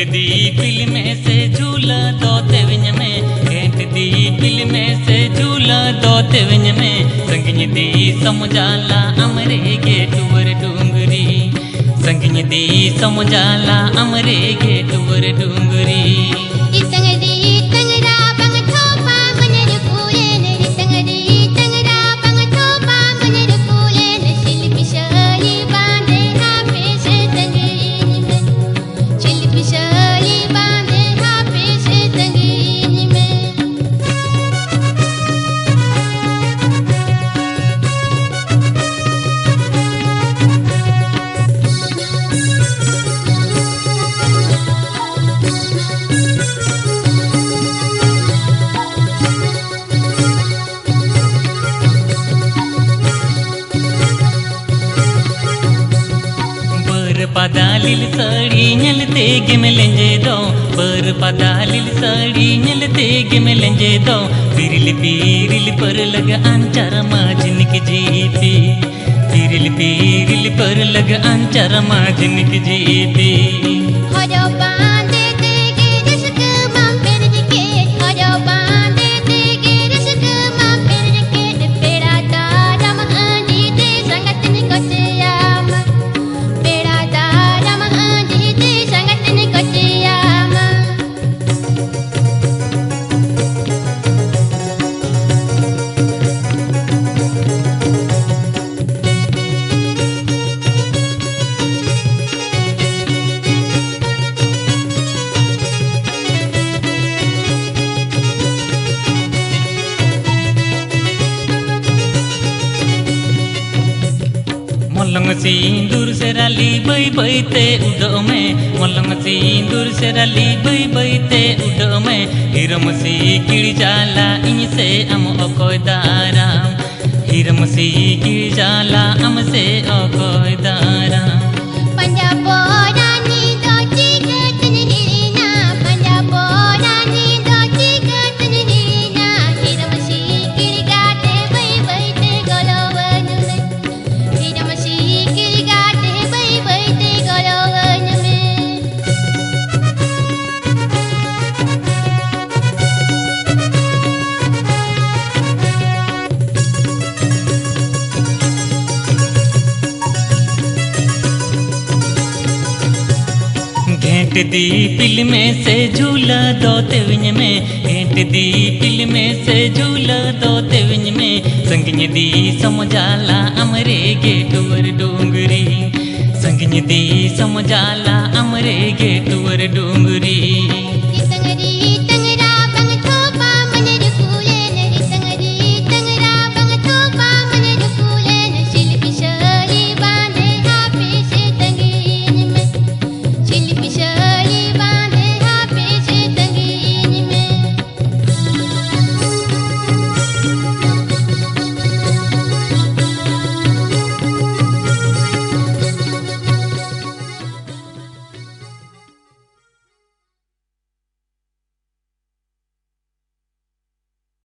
दी film से झूला दो तेविन में घेंट दी फिल्म से झूला दो तेविन में संगिन दी समुझाला अमरे गेटवर डूंगरी संगिन दी समुझाला अमरे गेटवर डूंगरी पदालिल साड़ी नलते गिम लेंजे दो बर पदालिल साड़ी नलते गिम लेंजे दो पीरिल पर लग अंचर माजन की जीपी पीरिल पर लग अंचर माजन की जीपी मलंग सिंदूर से राली बई बईते उड़ में मलंग सिंदूर से राली बई बईते उड़ में हिरम सी किड़ जाला इन से हम अकोय दाराम हिरम सी किड़ जाला हम से अकोय दाराम घेंट दी फिल्म से झूला दो तेविन में घेंट दी फिल्म से झूला दो तेविन में संगिन दी समझाला अमरे गेटवर डूंगरी संगिन दी समझाला